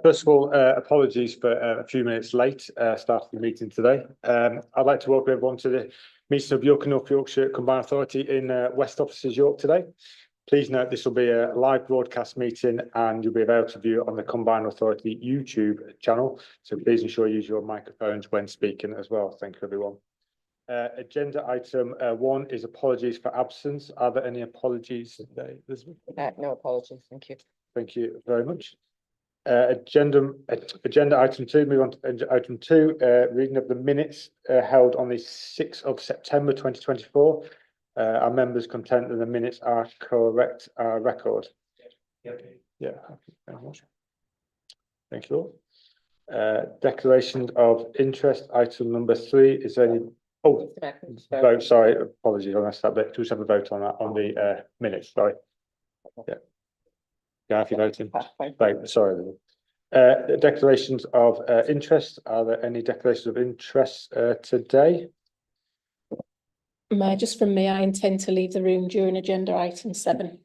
First of all, apologies for a few minutes late starting the meeting today. I'd like to welcome everyone to the meeting of York and North Yorkshire Combined Authority in West Offices, York today. Please note this will be a live broadcast meeting and you'll be able to view it on the Combined Authority YouTube channel. So please ensure you use your microphones when speaking as well. Thank you, everyone. Agenda item 1 is apologies for absence. Are there any apologies today, Elizabeth? No apologies, thank you. Thank you very much. Agenda item 2, move on to item 2, reading of the minutes held on the 6th of September 2024. Are members content that the minutes are correct record? Yeah. Thank you very much. Thank you all. Declaration of interest, item number 3. Is there any vote? Sorry, apologies, I missed that bit. Do we have a vote on that on the minutes? Sorry. Yeah, if you're voting. Vote, sorry. Declarations of interest. Are there any declarations of interest today? Just from me, I intend to leave the room during agenda item 7.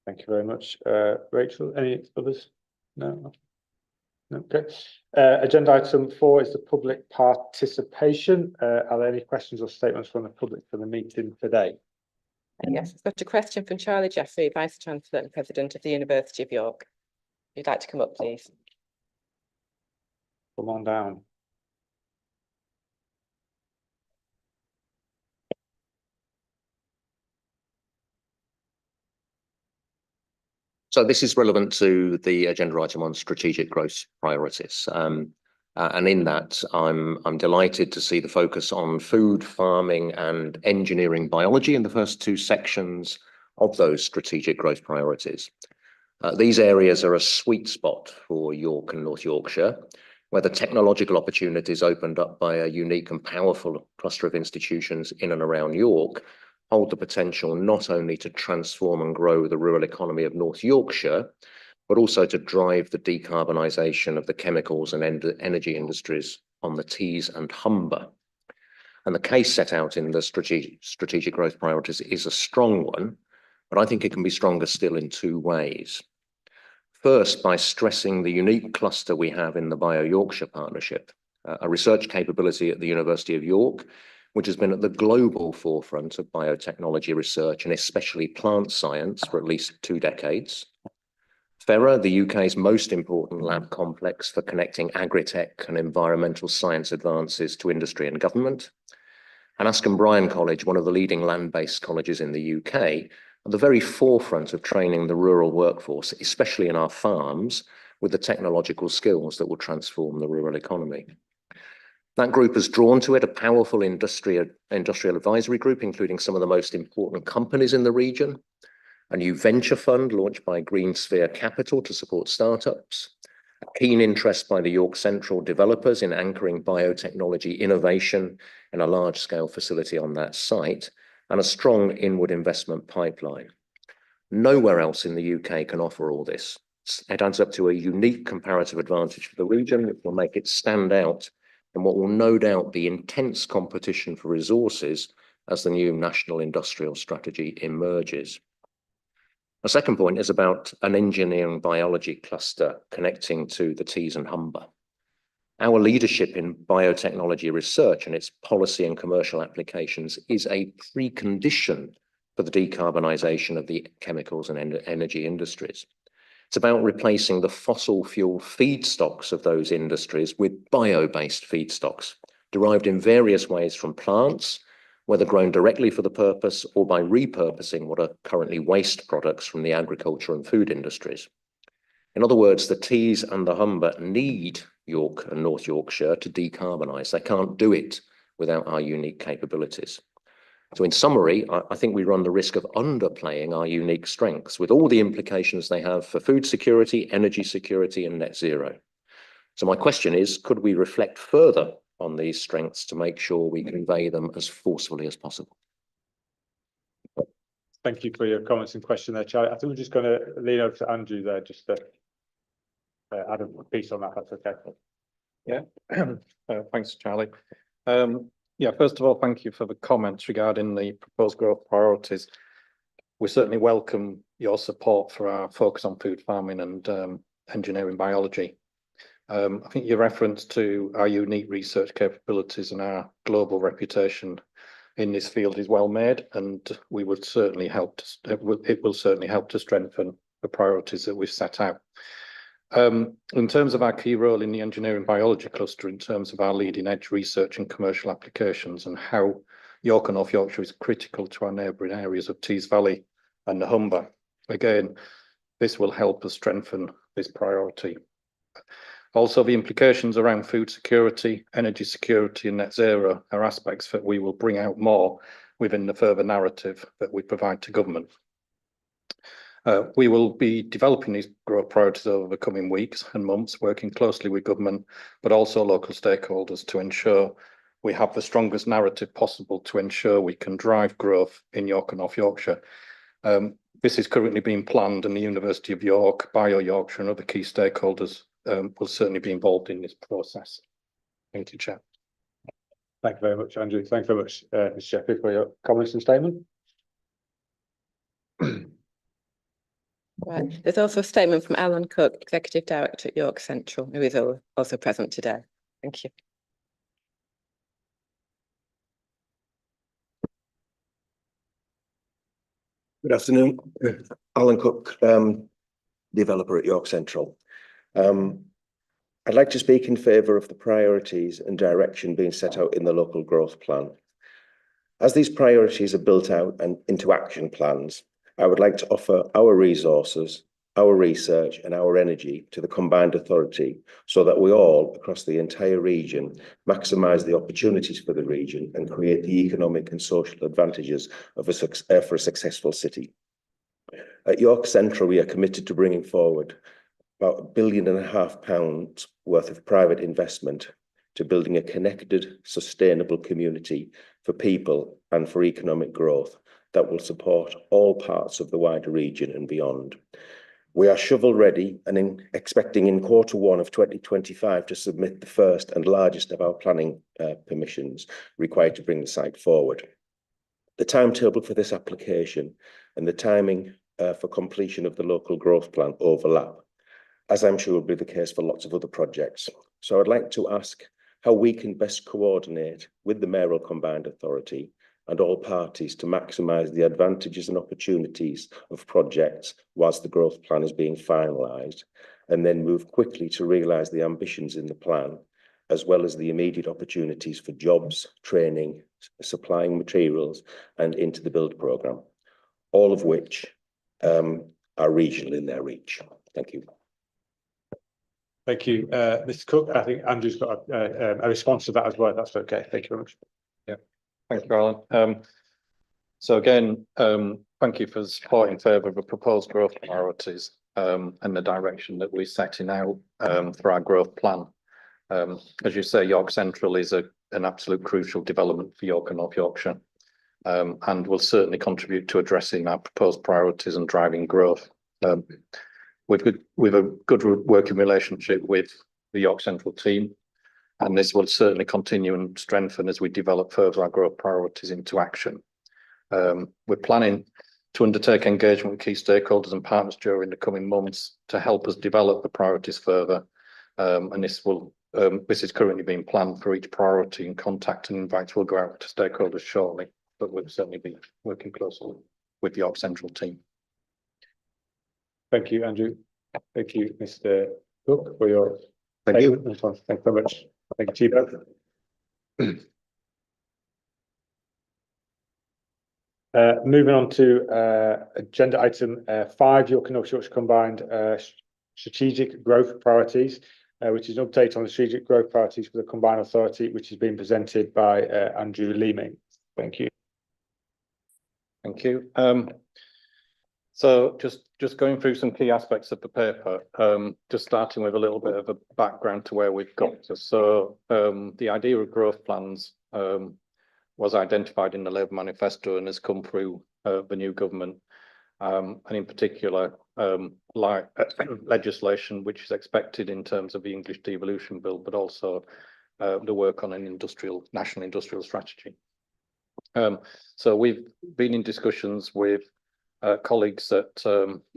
Thank you very much. Rachel, any others? No? Okay. Agenda item 4 is the public participation. Are there any questions or statements from the public for the meeting today? Yes, I've got a question from Charlie Jeffrey, Vice Chancellor and President of the University of York. If you'd like to come up, please. Come on down. So this is relevant to the agenda item on strategic growth priorities. And in that, I'm delighted to see the focus on food, farming and engineering biology in the first 2 sections of those strategic growth priorities. These areas are a sweet spot for York and North Yorkshire, where the technological opportunities opened up by a unique and powerful cluster of institutions in and around York hold the potential not only to transform and grow the rural economy of North Yorkshire, but also to drive the decarbonisation of the chemicals and energy industries on the Tees and Humber. And the case set out in the strategic growth priorities is a strong one, but I think it can be stronger still in 2 ways. First, by stressing the unique cluster we have in the Bio-Yorkshire Partnership, a research capability at the University of York, which has been at the global forefront of biotechnology research and especially plant science for at least 2 decades. FERA, the UK's most important lab complex for connecting agri-tech and environmental science advances to industry and government. And Askham Bryan College, one of the leading land-based colleges in the UK, at the very forefront of training the rural workforce, especially in our farms, with the technological skills that will transform the rural economy. That group has drawn to it a powerful industrial advisory group, including some of the most important companies in the region, a new venture fund launched by Green Sphere Capital to support startups, a keen interest by the York Central developers in anchoring biotechnology innovation in a large-scale facility on that site, and a strong inward investment pipeline. Nowhere else in the UK can offer all this. It adds up to a unique comparative advantage for the region that will make it stand out in what will no doubt be intense competition for resources as the new National Industrial Strategy emerges. A second point is about an engineering biology cluster connecting to the Tees and Humber. Our leadership in biotechnology research and its policy and commercial applications is a precondition for the decarbonisation of the chemicals and energy industries. It's about replacing the fossil fuel feedstocks of those industries with bio-based feedstocks, derived in various ways from plants, whether grown directly for the purpose or by repurposing what are currently waste products from the agriculture and food industries. In other words, the Tees and the Humber need York and North Yorkshire to decarbonise. They can't do it without our unique capabilities. So in summary, I think we run the risk of underplaying our unique strengths with all the implications they have for food security, energy security and net zero. So my question is, could we reflect further on these strengths to make sure we convey them as forcefully as possible? Thank you for your comments and question there, Charlie. I think we're just going to lean over to Andrew there just to add a piece on that, if that's okay. Yeah, thanks, Charlie. Yeah, first of all, thank you for the comments regarding the proposed growth priorities. We certainly welcome your support for our focus on food farming and engineering biology. I think your reference to our unique research capabilities and our global reputation in this field is well made, and we would certainly help to, it will certainly help to strengthen the priorities that we've set out. In terms of our key role in the engineering biology cluster, in terms of our leading edge research and commercial applications, and how York and North Yorkshire is critical to our neighbouring areas of Tees Valley and the Humber. Again, this will help us strengthen this priority. Also, the implications around food security, energy security and net zero are aspects that we will bring out more within the further narrative that we provide to government. We will be developing these growth priorities over the coming weeks and months, working closely with government, but also local stakeholders to ensure we have the strongest narrative possible to ensure we can drive growth in York and North Yorkshire. This is currently being planned, and the University of York, Yorkshire and other key stakeholders will certainly be involved in this process. Thank you, Chair. Thank you very much, Andrew. Thank you very much, Mr. Sheffield, for your comments and statement. Right. There's also a statement from Alan Cook, Executive Director at York Central, who is also present today. Thank you. Good afternoon, Alan Cook, developer at York Central. I'd like to speak in favour of the priorities and direction being set out in the local growth plan. As these priorities are built out and into action plans, I would like to offer our resources, our research and our energy to the combined authority so that we all across the entire region maximise the opportunities for the region and create the economic and social advantages of for a successful city. At York Central, we are committed to bringing forward about £1.5 billion worth of private investment to building a connected, sustainable community for people and for economic growth that will support all parts of the wider region and beyond. We are shovel ready and expecting in Q1 of 2025 to submit the first and largest of our planning permissions required to bring the site forward. The timetable for this application and the timing for completion of the local growth plan overlap, as I'm sure will be the case for lots of other projects. So I'd like to ask how we can best coordinate with the Mayoral Combined Authority and all parties to maximise the advantages and opportunities of projects whilst the growth plan is being finalised, and then move quickly to realise the ambitions in the plan, as well as the immediate opportunities for jobs, training, supplying materials and into the build programme, all of which are regional in their reach. Thank you. Thank you, Mr. Cook. I think Andrew's got a response to that as well. That's okay. Thank you very much. Yeah, thank you, Alan. So again, thank you for supporting in favour of the proposed growth priorities and the direction that we're setting out for our growth plan. As you say, York Central is an absolute crucial development for York and North Yorkshire, and will certainly contribute to addressing our proposed priorities and driving growth. We've a good working relationship with the York Central team, and this will certainly continue and strengthen as we develop further our growth priorities into action. We're planning to undertake engagement with key stakeholders and partners during the coming months to help us develop the priorities further, and this is currently being planned for each priority, and contact and invites will go out to stakeholders shortly, but we'll certainly be working closely with the York Central team. Thank you, Andrew. Thank you, Mr. Cook, for your Thank you. statement. Thank you very much. Thank you to you both. Moving on to agenda item 5, York and North Yorkshire Combined Strategic Growth Priorities, which is an update on the strategic growth priorities for the Combined Authority, which has been presented by Andrew Leeming. Thank you. Thank you. So just going through some key aspects of the paper, just starting with a little bit of a background to where we've got to. So the idea of growth plans was identified in the Labour manifesto and has come through the new government, and in particular legislation which is expected in terms of the English devolution bill, but also the work on an national industrial strategy. So we've been in discussions with colleagues at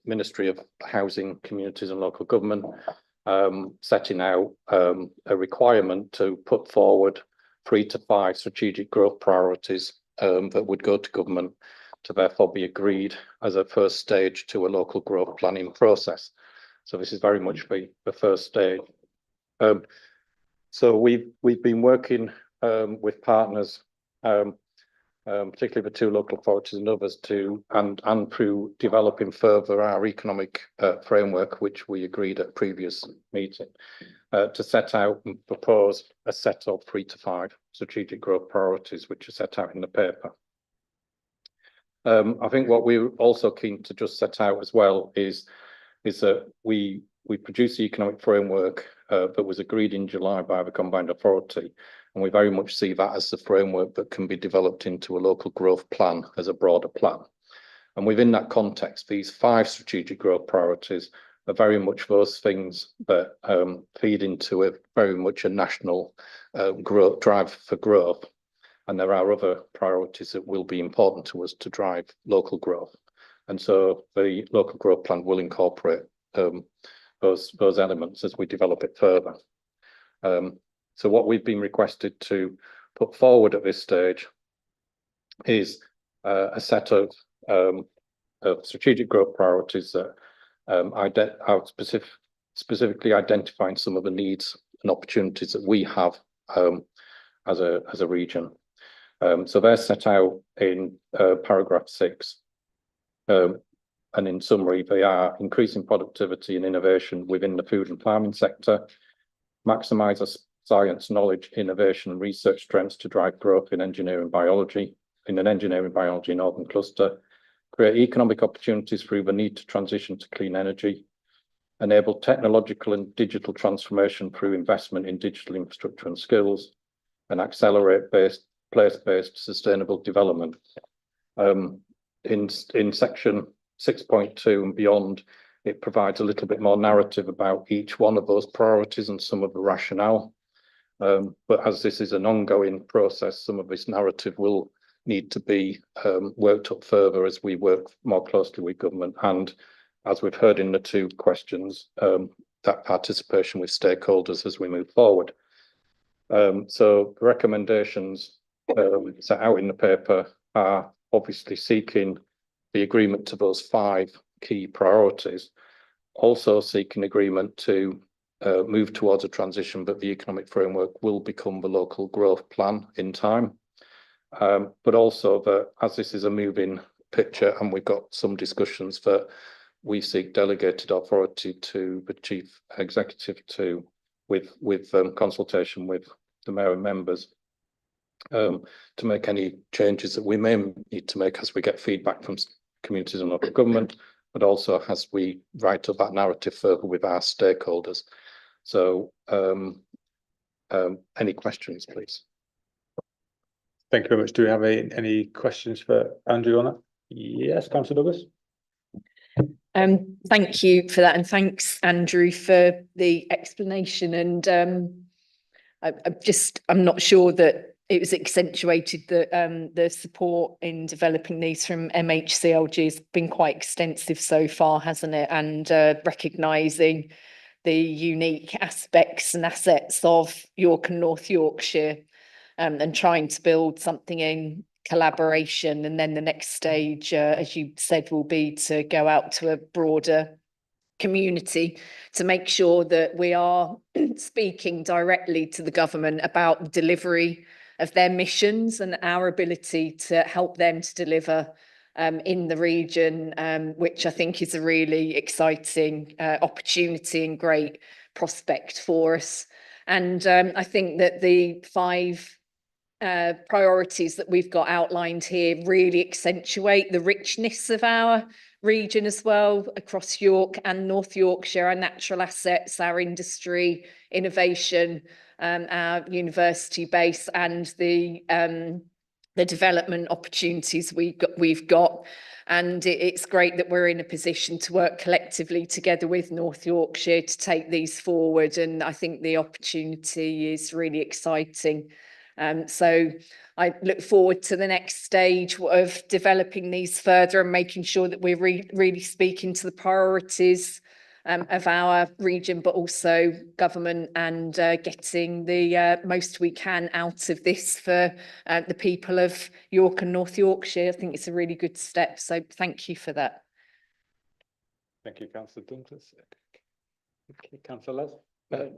Ministry of Housing, Communities and Local Government, setting out a requirement to put forward 3 to 5 strategic growth priorities that would go to government to therefore be agreed as a first stage to a local growth planning process. So this is very much the first stage. So we've been working with partners, particularly the 2 local authorities and others, and through developing further our economic framework, which we agreed at previous meeting, to set out and propose a set of 3 to 5 strategic growth priorities, which are set out in the paper. I think what we're also keen to just set out as well is that we produced the economic framework that was agreed in July by the Combined Authority, and we very much see that as the framework that can be developed into a local growth plan as a broader plan. And within that context, these 5 strategic growth priorities are very much those things that feed into a very much a national growth drive for growth. And there are other priorities that will be important to us to drive local growth. And so the local growth plan will incorporate those elements as we develop it further. So what we've been requested to put forward at this stage is a set of strategic growth priorities that are specifically identifying some of the needs and opportunities that we have as a region. So they're set out in paragraph 6. And in summary, they are increasing productivity and innovation within the food and farming sector, maximise our science, knowledge, innovation and research strengths to drive growth in engineering biology, in an engineering biology northern cluster, create economic opportunities through the need to transition to clean energy, enable technological and digital transformation through investment in digital infrastructure and skills, and accelerate place-based sustainable development. In section 6.2 and beyond, it provides a little bit more narrative about each one of those priorities and some of the rationale. But as this is an ongoing process, some of this narrative will need to be worked up further as we work more closely with government. And as we've heard in the 2 questions, that participation with stakeholders as we move forward. So the recommendations set out in the paper are obviously seeking the agreement to those 5 key priorities, also seeking agreement to move towards a transition, but the economic framework will become the local growth plan in time. But also that as this is a moving picture and we've got some discussions that we seek delegated authority to the chief executive to with consultation with the mayor and members to make any changes that we may need to make as we get feedback from communities and local government, but also as we write up that narrative further with our stakeholders. So any questions, please? Thank you very much. Do we have any questions for Andrew on that? Yes, Councillor Douglas. Thank you for that, and thanks, Andrew, for the explanation. And I'm not sure that it was accentuated that the support in developing these from MHCLG has been quite extensive so far, hasn't it? And recognising the unique aspects and assets of York and North Yorkshire, and trying to build something in collaboration. And then the next stage, as you said, will be to go out to a broader community to make sure that we are speaking directly to the government about the delivery of their missions and our ability to help them to deliver in the region, which I think is a really exciting opportunity and great prospect for us. And I think that the 5 priorities that we've got outlined here really accentuate the richness of our region as well, across York and North Yorkshire, our natural assets, our industry, innovation, our university base, and the development opportunities we've got. And it's great that we're in a position to work collectively together with North Yorkshire to take these forward. And I think the opportunity is really exciting. So I look forward to the next stage of developing these further and making sure that we're really speaking to the priorities of our region, but also government, and getting the most we can out of this for the people of York and North Yorkshire. I think it's a really good step. So thank you for that. Thank you, Councillor Douglas. Okay, Councillor Les.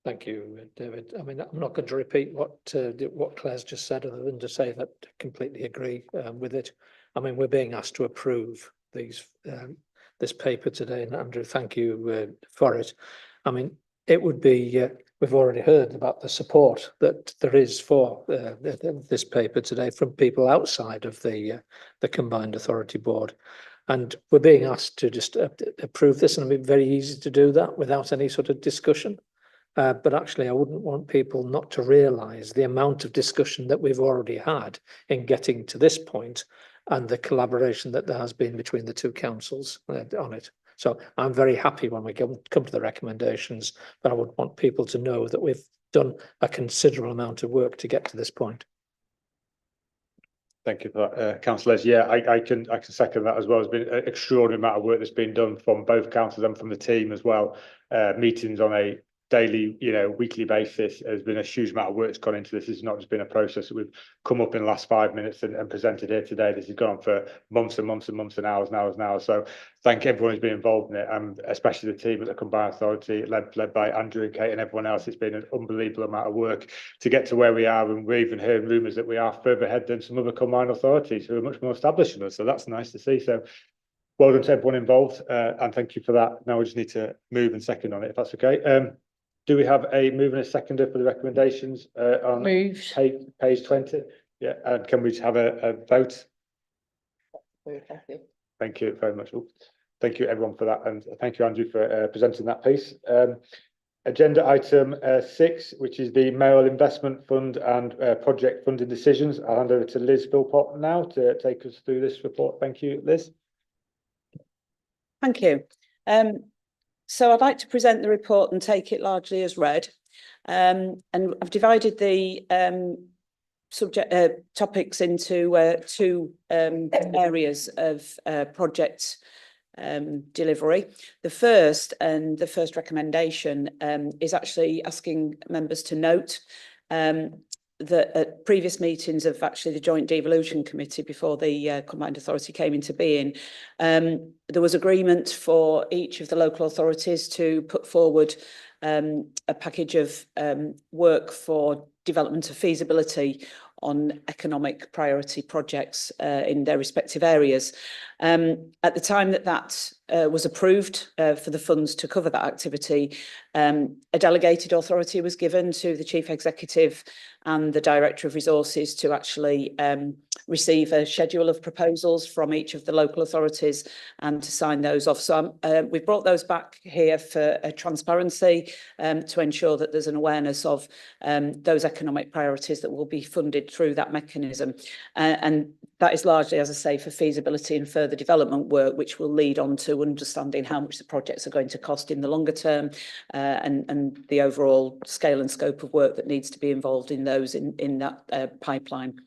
Thank you, David. I mean, I'm not going to repeat what Claire's just said, other than to say that I completely agree with it. I mean, we're being asked to approve these this paper today, and Andrew, thank you for it. I mean, it would be, we've already heard about the support that there is for this paper today from people outside of the Combined Authority Board. And we're being asked to just approve this, and it'd be very easy to do that without any sort of discussion. But actually, I wouldn't want people not to realise the amount of discussion that we've already had in getting to this point, and the collaboration that there has been between the two councils on it. So I'm very happy when we come to the recommendations, but I would want people to know that we've done a considerable amount of work to get to this point. Thank you for that, Councillor Les. Yeah, I can second that as well. There's been an extraordinary amount of work that's been done from both councils and from the team as well. Meetings on a daily, weekly basis. There's been a huge amount of work that's gone into this. It's not just been a process that we've come up in the last 5 minutes and presented here today. This has gone on for months and months and months and hours and hours and hours. So thank everyone who's been involved in it, and especially the team at the Combined Authority, led by Andrew and Kate and everyone else. It's been an unbelievable amount of work to get to where we are, and we're even hearing rumours that we are further ahead than some other Combined Authorities who are much more established than us. So that's nice to see. So well done to everyone involved, and thank you for that. Now we just need to move and second on it, if that's okay. Do we have a move and a seconder for the recommendations on page 20? Yeah, and can we just have a vote? Thank you very much. Thank you everyone for that, and thank you, Andrew, for presenting that piece. Agenda item 6, which is the Mayoral Investment Fund and project funding decisions. I'll hand over to Liz Philpott now to take us through this report. Thank you, Liz. Thank you. So I'd like to present the report and take it largely as read. And I've divided the topics into two areas of project delivery. The first recommendation is actually asking members to note that at previous meetings of actually the Joint Devolution Committee, before the Combined Authority came into being, there was agreement for each of the local authorities to put forward a package of work for development of feasibility on economic priority projects in their respective areas. At the time that was approved for the funds to cover that activity, a delegated authority was given to the Chief Executive and the Director of Resources to actually receive a schedule of proposals from each of the local authorities and to sign those off. So we've brought those back here for transparency, to ensure that there's an awareness of those economic priorities that will be funded through that mechanism. And that is largely, as I say, for feasibility and further development work, which will lead on to understanding how much the projects are going to cost in the longer term, and the overall scale and scope of work that needs to be involved in those in that pipeline.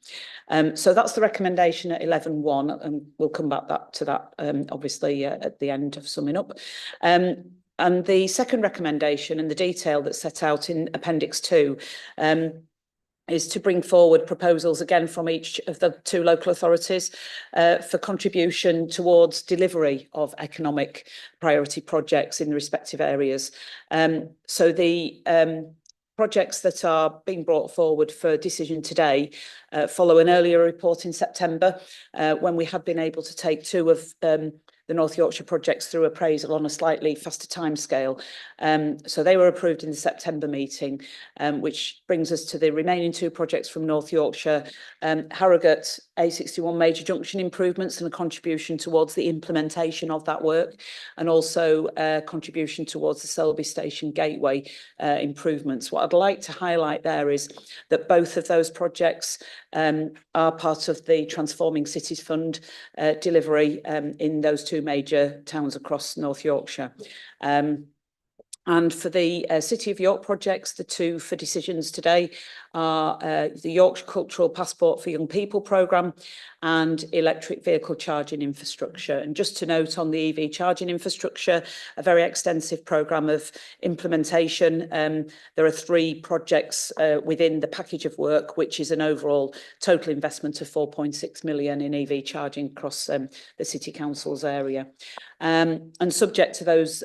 So that's the recommendation at 11.1, and we'll come back to that obviously at the end of summing up. And the second recommendation and the detail that's set out in Appendix 2 is to bring forward proposals again from each of the two local authorities for contribution towards delivery of economic priority projects in the respective areas. So the projects that are being brought forward for decision today follow an earlier report in September, when we had been able to take two of the North Yorkshire projects through appraisal on a slightly faster timescale. So they were approved in the September meeting, which brings us to the remaining two projects from North Yorkshire, Harrogate A61 major junction improvements and a contribution towards the implementation of that work, and also a contribution towards the Selby Station Gateway improvements. What I'd like to highlight there is that both of those projects are part of the Transforming Cities Fund delivery in those two major towns across North Yorkshire. And for the City of York projects, the two for decisions today are the Yorkshire Cultural Passport for Young People programme and electric vehicle charging infrastructure. And just to note on the EV charging infrastructure, a very extensive programme of implementation. There are 3 projects within the package of work, which is an overall total investment of 4.6 million in EV charging across the City Council's area. And subject to those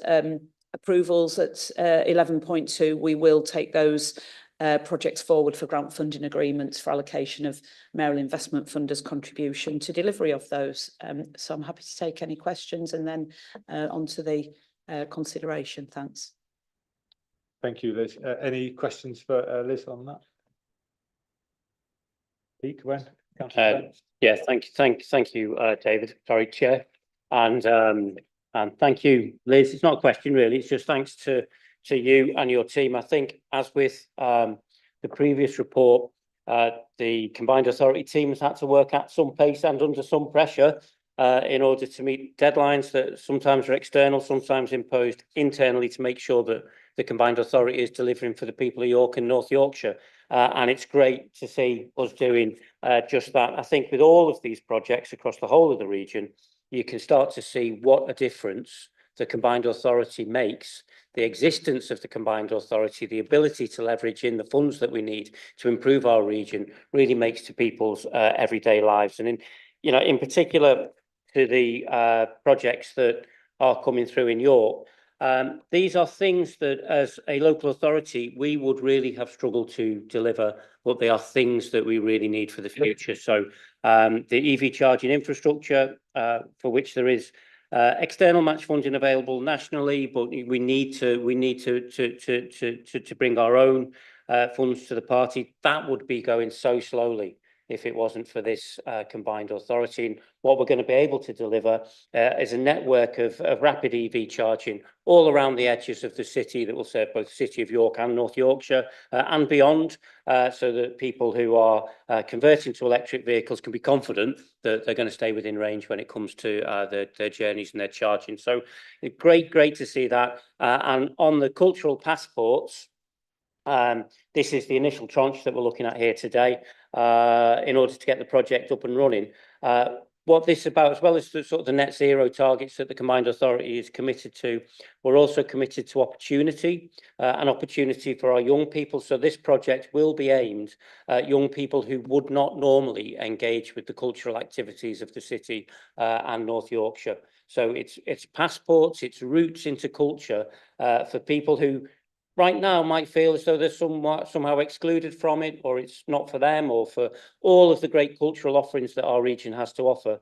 approvals at 11.2, we will take those projects forward for grant funding agreements for allocation of Mayoral Investment Funders' contribution to delivery of those. So I'm happy to take any questions and then on to the consideration. Thanks. Thank you, Liz. Any questions for Liz on that? Pete, Gwen? Yeah, thank you, David. Sorry, Chair, and thank you, Liz. It's not a question really. It's just thanks to you and your team. I think, as with the previous report, the combined authority team has had to work at some pace and under some pressure in order to meet deadlines that sometimes are external, sometimes imposed internally, to make sure that the combined authority is delivering for the people of York and North Yorkshire. And it's great to see us doing just that. I think with all of these projects across the whole of the region, you can start to see what a difference the combined authority makes. The existence of the combined authority, the ability to leverage in the funds that we need to improve our region, really makes to people's everyday lives. And in particular to the projects that are coming through in York, these are things that, as a local authority, we would really have struggled to deliver, but they are things that we really need for the future. So the EV charging infrastructure, for which there is external match funding available nationally, but we need to bring our own funds to the party. That would be going so slowly if it wasn't for this combined authority. And what we're going to be able to deliver is a network of rapid EV charging all around the edges of the city that will serve both the City of York and North Yorkshire and beyond, so that people who are converting to electric vehicles can be confident that they're going to stay within range when it comes to their journeys and their charging. So great to see that. And on the cultural passports, this is the initial tranche that we're looking at here today in order to get the project up and running. What this is about, as well as the sort of the net zero targets that the combined authority is committed to, we're also committed to opportunity, an opportunity for our young people. So this project will be aimed at young people who would not normally engage with the cultural activities of the city and North Yorkshire. So it's passports, it's routes into culture for people who right now might feel as though they're somehow excluded from it, or it's not for them, or for all of the great cultural offerings that our region has to offer,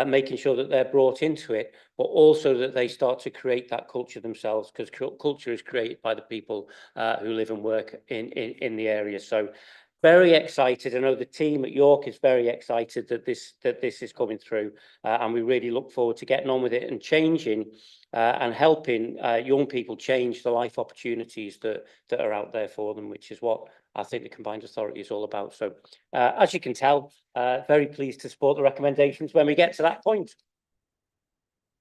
making sure that they're brought into it, but also that they start to create that culture themselves, because culture is created by the people who live and work in the area. So very excited. I know the team at York is very excited that this is coming through, and we really look forward to getting on with it and changing and helping young people change the life opportunities that are out there for them, which is what I think the combined authority is all about. So as you can tell, very pleased to support the recommendations when we get to that point.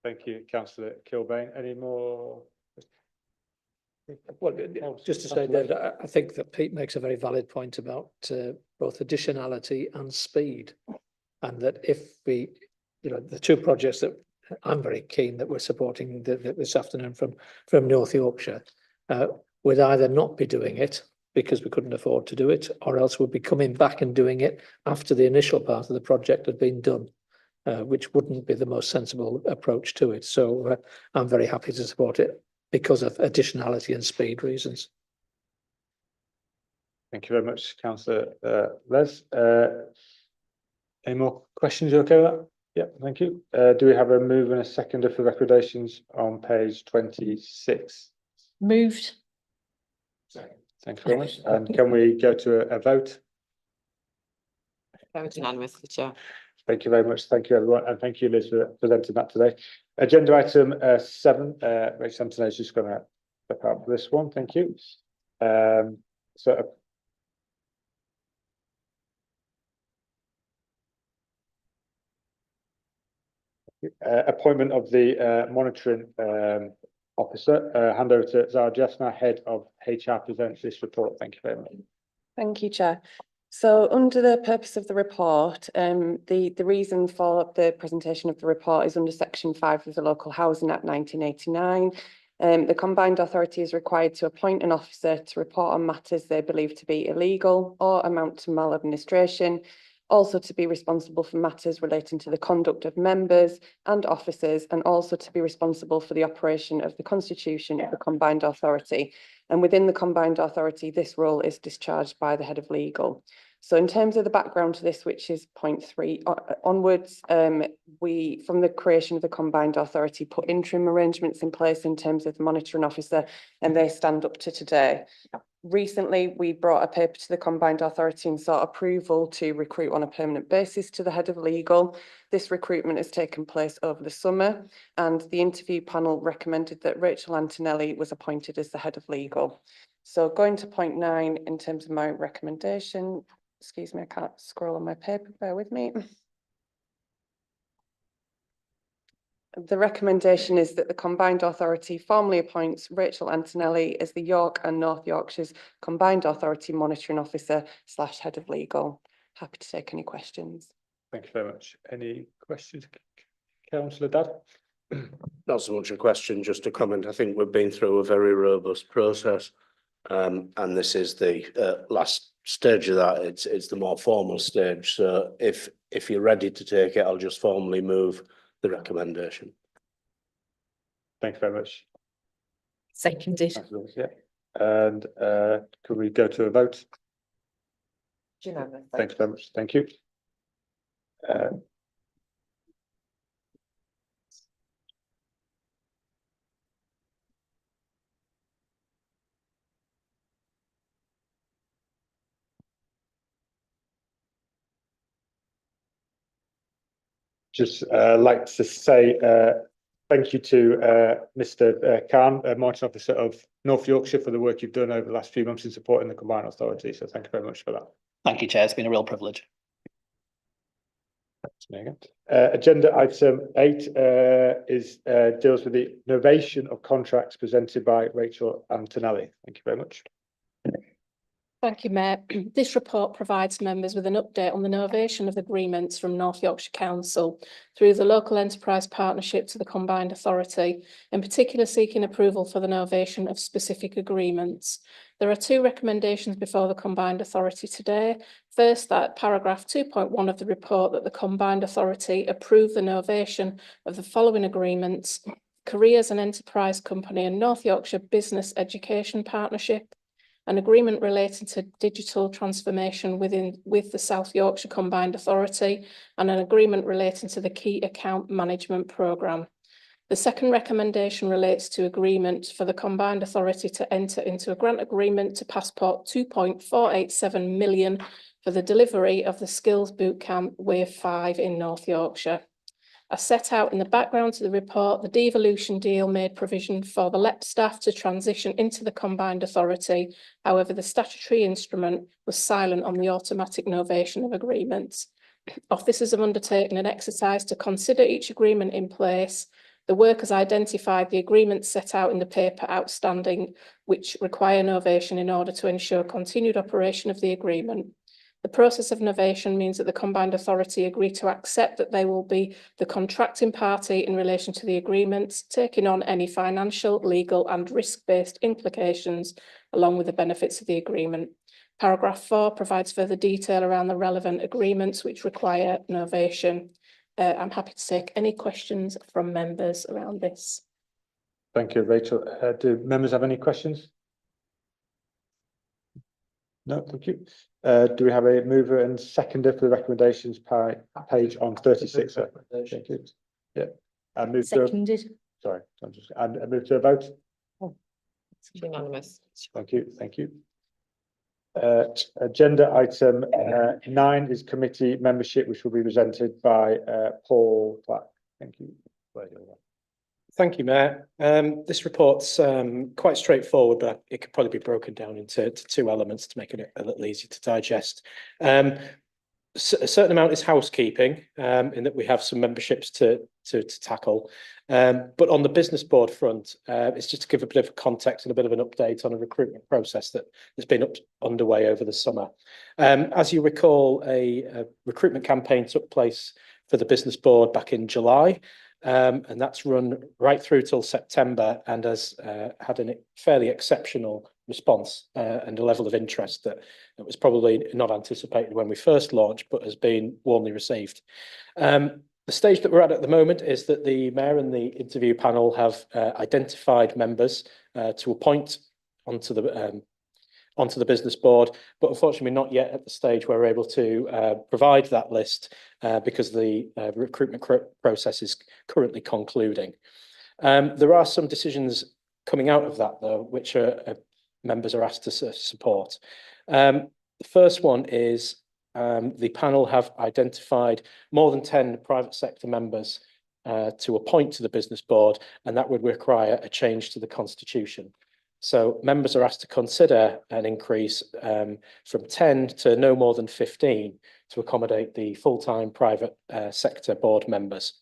Thank you, Councillor Kilbane. Any more? Well, just to say, David, I think that Pete makes a very valid point about both additionality and speed, and that if we, the two projects that I'm very keen that we're supporting this afternoon from North Yorkshire, would either not be doing it because we couldn't afford to do it, or else we'd be coming back and doing it after the initial part of the project had been done, which wouldn't be the most sensible approach to it. So I'm very happy to support it because of additionality and speed reasons. Thank you very much, Councillor Les. Any more questions? You okay with that? Yeah, thank you. Do we have a move and a seconder for recommendations on page 26? Moved. Second. Thanks very much. And can we go to a vote? Vote unanimous, Chair. Thank you very much. Thank you, everyone. And thank you, Liz, for presenting that today. Agenda item 7, Rachel Sampson is just going to step out for this one. Thank you. Appointment of the monitoring Officer. Hand over to Zara Jessner, Head of HR, presents this report. Thank you very much. Thank you, Chair. So under the purpose of the report, the reason for the presentation of the report is under Section 5 of the Local Housing Act 1989. The Combined Authority is required to appoint an officer to report on matters they believe to be illegal or amount to maladministration, also to be responsible for matters relating to the conduct of members and officers, and also to be responsible for the operation of the constitution of the Combined Authority. And within the Combined Authority, this role is discharged by the Head of Legal. So in terms of the background to this, which is point 3 onwards, we, from the creation of the Combined Authority, put interim arrangements in place in terms of the monitoring officer, and they stand up to today. Recently, we brought a paper to the Combined Authority and sought approval to recruit on a permanent basis to the Head of Legal. This recruitment has taken place over the summer, and the interview panel recommended that Rachel Antonelli was appointed as the Head of Legal. So going to point 9 in terms of my recommendation, excuse me, I can't scroll on my paper, bear with me. The recommendation is that the Combined Authority formally appoints Rachel Antonelli as the York and North Yorkshire's Combined Authority Monitoring Officer / Head of Legal. Happy to take any questions. Thank you very much. Any questions, Councillor Dadd? Not so much a question, just a comment. I think we've been through a very robust process, and this is the last stage of that. It's the more formal stage. So if you're ready to take it, I'll just formally move the recommendation. Thank you very much. Seconded. Yeah. And could we go to a vote? Unanimous. Thanks very much. Thank you. Just like to say thank you to Mr. Khan, Monitoring Officer of North Yorkshire, for the work you've done over the last few months in supporting the Combined Authority. So thank you very much for that. Thank you, Chair. It's been a real privilege. Agenda item 8 deals with the Novation of Contracts, presented by Rachel Antonelli. Thank you very much. Thank you, Mayor. This report provides members with an update on the novation of agreements from North Yorkshire Council through the Local Enterprise Partnership to the Combined Authority, in particular seeking approval for the novation of specific agreements. There are 2 recommendations before the Combined Authority today. First, that paragraph 2.1 of the report, that the Combined Authority approve the novation of the following agreements: Careers and Enterprise Company and North Yorkshire Business Education Partnership, an agreement relating to digital transformation with the South Yorkshire Combined Authority, and an agreement relating to the Key Account Management Programme. The second recommendation relates to agreement for the Combined Authority to enter into a grant agreement to Passport 2.487 million for the delivery of the Skills Bootcamp Wave 5 in North Yorkshire. As set out in the background to the report, the devolution deal made provision for the LEP staff to transition into the Combined Authority. However, the statutory instrument was silent on the automatic novation of agreements. Officers have undertaken an exercise to consider each agreement in place. The work has identified the agreements set out in the paper outstanding, which require novation in order to ensure continued operation of the agreement. The process of novation means that the Combined Authority agree to accept that they will be the contracting party in relation to the agreements, taking on any financial, legal and risk-based implications along with the benefits of the agreement. Paragraph 4 provides further detail around the relevant agreements which require novation. I'm happy to take any questions from members around this. Thank you, Rachel. Do members have any questions? No, thank you. Do we have a mover and seconder for the recommendations page on 36? Thank you. Yeah. And move Seconded. Sorry, and move to a vote. It's unanimous. Thank you. Thank you. Agenda item 9 is committee membership, which will be presented by Paul Black. Thank you. Thank you, Mayor. This report's quite straightforward, but it could probably be broken down into 2 elements to make it a little easier to digest. a certain amount is housekeeping, in that we have some memberships to tackle. But on the business board front, it's just to give a bit of context and a bit of an update on a recruitment process that has been underway over the summer. As you recall, a recruitment campaign took place for the business board back in July, and that's run right through till September and has had a fairly exceptional response and a level of interest that was probably not anticipated when we first launched, but has been warmly received. The stage that we're at the moment is that the mayor and the interview panel have identified members to appoint onto the business board, but unfortunately not yet at the stage where we're able to provide that list because the recruitment process is currently concluding. There are some decisions coming out of that, though, which members are asked to support. The first one is the panel have identified more than 10 private sector members to appoint to the business board, and that would require a change to the constitution. So members are asked to consider an increase from 10 to no more than 15 to accommodate the full-time private sector board members.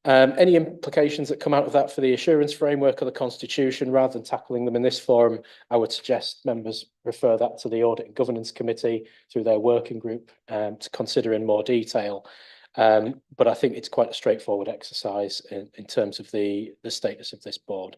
Any implications that come out of that for the assurance framework of the Constitution, rather than tackling them in this forum, I would suggest members refer that to the Audit and Governance Committee through their working group to consider in more detail. But I think it's quite a straightforward exercise in terms of the status of this board.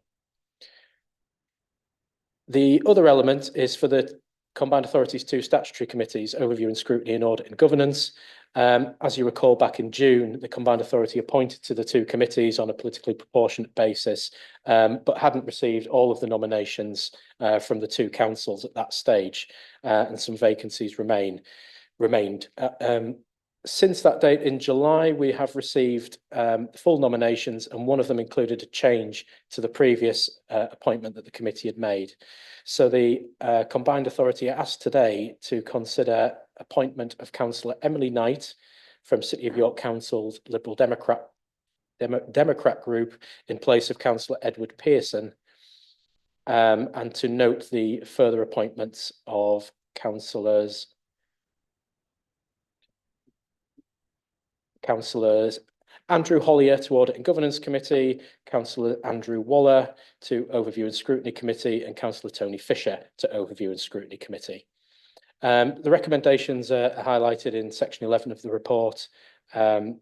The other element is for the Combined Authorities 2 statutory committees, overview and scrutiny and audit and governance. As you recall, back in June, the Combined Authority appointed to the 2 committees on a politically proportionate basis, but hadn't received all of the nominations from the 2 councils at that stage, and some vacancies remained. Since that date in July, we have received full nominations, and one of them included a change to the previous appointment that the committee had made. So the Combined Authority are asked today to consider appointment of Councillor Emily Knight from City of York Council's Liberal Democrat group in place of Councillor Edward Pearson, and to note the further appointments of councillors Andrew Hollier to Audit and Governance Committee, Councillor Andrew Waller to Overview and Scrutiny Committee, and Councillor Tony Fisher to Overview and Scrutiny Committee. The recommendations are highlighted in section 11 of the report. And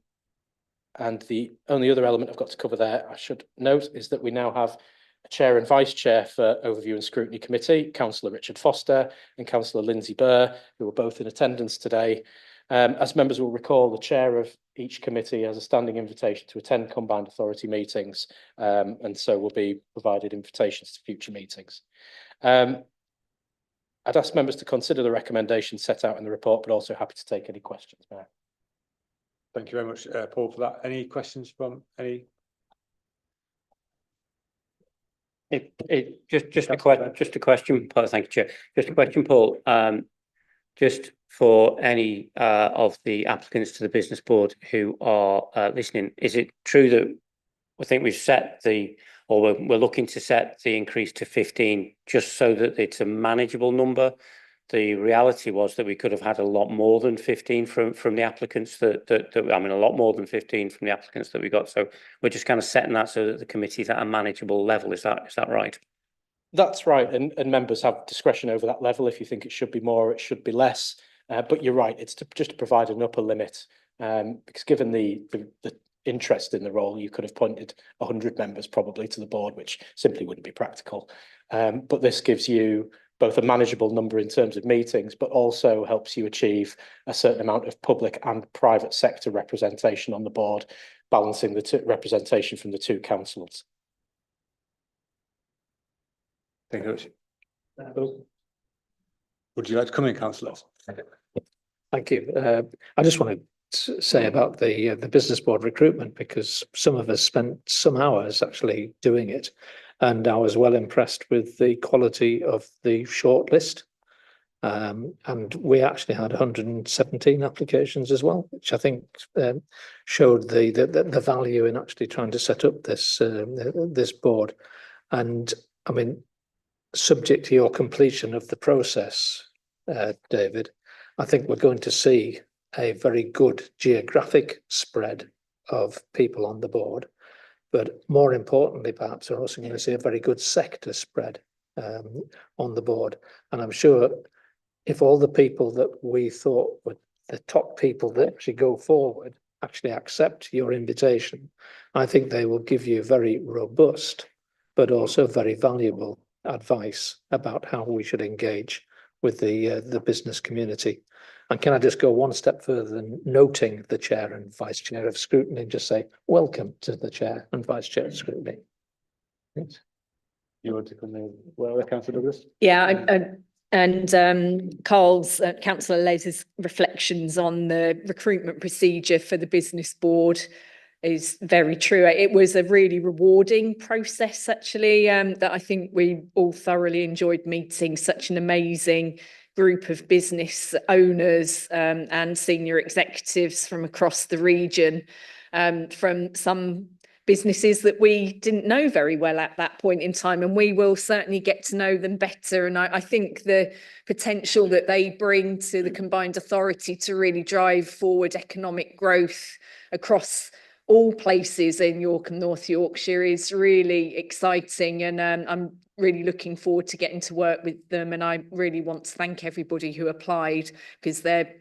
the only other element I've got to cover there, I should note, is that we now have a chair and vice chair for Overview and Scrutiny Committee, Councillor Richard Foster and Councillor Lindsay Burr, who are both in attendance today. As members will recall, the chair of each committee has a standing invitation to attend Combined Authority meetings, and so will be provided invitations to future meetings. I'd ask members to consider the recommendations set out in the report, but also happy to take any questions, Mayor. Thank you very much, Paul, for that. Any questions from any? Just a question, Paul. Thank you, Chair. Just a question, Paul. Just for any of the applicants to the business board who are listening, is it true that I think we've set we're looking to set the increase to 15 just so that it's a manageable number? The reality was that we could have had a lot more than 15 from the applicants a lot more than 15 from the applicants that we got. So we're just kind of setting that so that the committee's at a manageable level. Is that right? That's right, and members have discretion over that level. If you think it should be more, it should be less. But you're right, it's just to provide an upper limit, because given the interest in the role, you could have appointed 100 members probably to the board, which simply wouldn't be practical. But this gives you both a manageable number in terms of meetings, but also helps you achieve a certain amount of public and private sector representation on the board, balancing the representation from the 2 councils. Thank you. Would you like to come in, councillor? Thank you. I just want to say about the business board recruitment, because some of us spent some hours actually doing it, and I was well impressed with the quality of the shortlist. And we actually had 117 applications as well, which I think showed the value in actually trying to set up this board. And I mean, subject to your completion of the process, David, I think we're going to see a very good geographic spread of people on the board. But more importantly, perhaps we're also going to see a very good sector spread on the board. And I'm sure if all the people that we thought were the top people that actually go forward actually accept your invitation, I think they will give you very robust, but also very valuable advice about how we should engage with the business community. And can I just go one step further than noting the chair and vice chair of scrutiny, and just say welcome to the chair and vice chair of scrutiny. Yes. You want to come in? Well, Councillor Douglas? Yeah, Carl's, Councillor Les's reflections on the recruitment procedure for the business board is very true. It was a really rewarding process, actually, that I think we all thoroughly enjoyed meeting such an amazing group of business owners and senior executives from across the region, from some businesses that we didn't know very well at that point in time, and we will certainly get to know them better. And I think the potential that they bring to the combined authority to really drive forward economic growth across all places in York and North Yorkshire is really exciting, and I'm really looking forward to getting to work with them. And I really want to thank everybody who applied, because there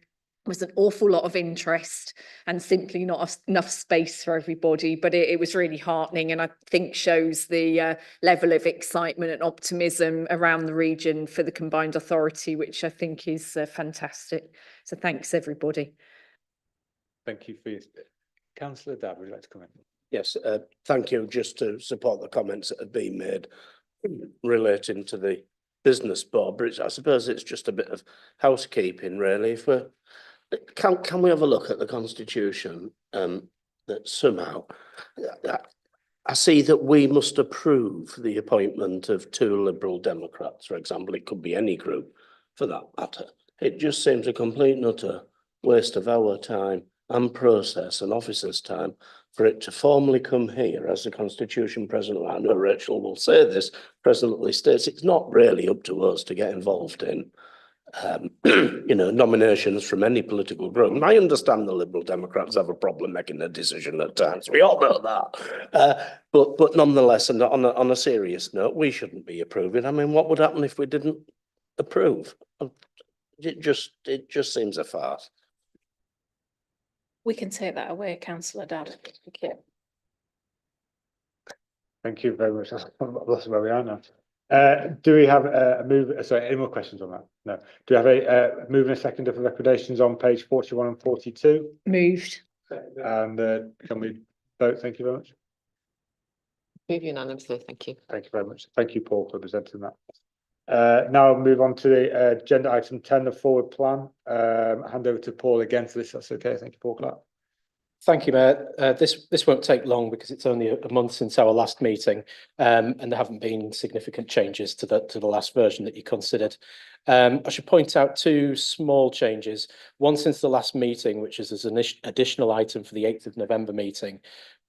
was an awful lot of interest and simply not enough space for everybody. But it was really heartening, and I think shows the level of excitement and optimism around the region for the combined authority, which I think is fantastic. So thanks, everybody. Thank you for your... Councillor Dabb, would you like to come in? Yes, thank you. Just to support the comments that have been made relating to the business board, but I suppose it's just a bit of housekeeping, really. If we're, can we have a look at the constitution? That somehow I see that we must approve the appointment of 2 Liberal Democrats, for example. It could be any group for that matter. It just seems a complete and utter waste of our time and process and officers' time for it to formally come here, as the constitution presently, I know Rachel will say this, presently states it's not really up to us to get involved in nominations from any political group. And I understand the Liberal Democrats have a problem making a decision at times. We all know that. But nonetheless, and on a serious note, we shouldn't be approving. I mean, what would happen if we didn't approve? It just seems a farce. We can take that away, Councillor Dadd. Thank you. Thank you very much. I'm lost where we are now. Do we have a move? Sorry, any more questions on that? No. Do we have a move and a second of recommendations on page 41 and 42? Moved. And can we vote? Thank you very much. Move unanimously, thank you. Thank you very much. Thank you, Paul, for presenting that. Now I'll move on to the agenda item 10, the forward plan. Hand over to Paul again for this. That's okay. Thank you, Paul Clark. Thank you, Mayor. This won't take long because it's only a month since our last meeting, and there haven't been significant changes to the last version that you considered. I should point out 2 small changes. One since the last meeting, which is as an additional item for the 8th of November meeting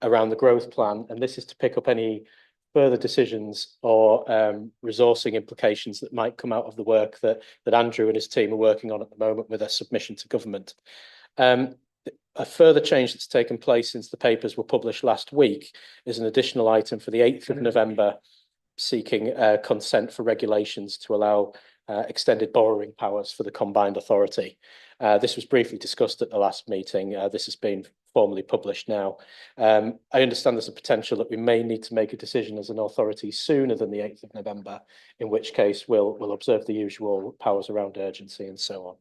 around the growth plan, and this is to pick up any further decisions or resourcing implications that might come out of the work that Andrew and his team are working on at the moment with a submission to government. A further change that's taken place since the papers were published last week is an additional item for the 8th of November seeking consent for regulations to allow extended borrowing powers for the combined authority. This was briefly discussed at the last meeting. This has been formally published now. I understand there's a potential that we may need to make a decision as an authority sooner than the 8th of November, in which case we'll observe the usual powers around urgency and so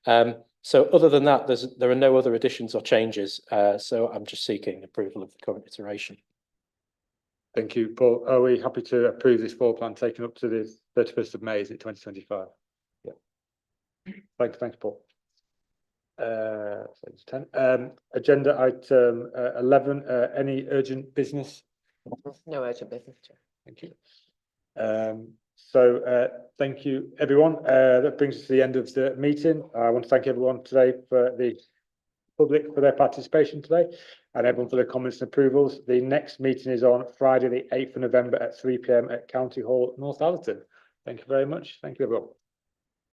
on. So other than that, there are no other additions or changes. So I'm just seeking approval of the current iteration. Thank you, Paul. Are we happy to approve this forward plan taken up to the 31st of May, is it 2025? Yeah. Thanks, Paul. So it's 10. Agenda item 11, any urgent business? No urgent business, Chair. Thank you. So thank you, everyone. That brings us to the end of the meeting. I want to thank everyone today for the public for their participation today, and everyone for their comments and approvals. The next meeting is on Friday, the 8th of November at 3 p.m. at County Hall, North Allerton. Thank you very much. Thank you, everyone.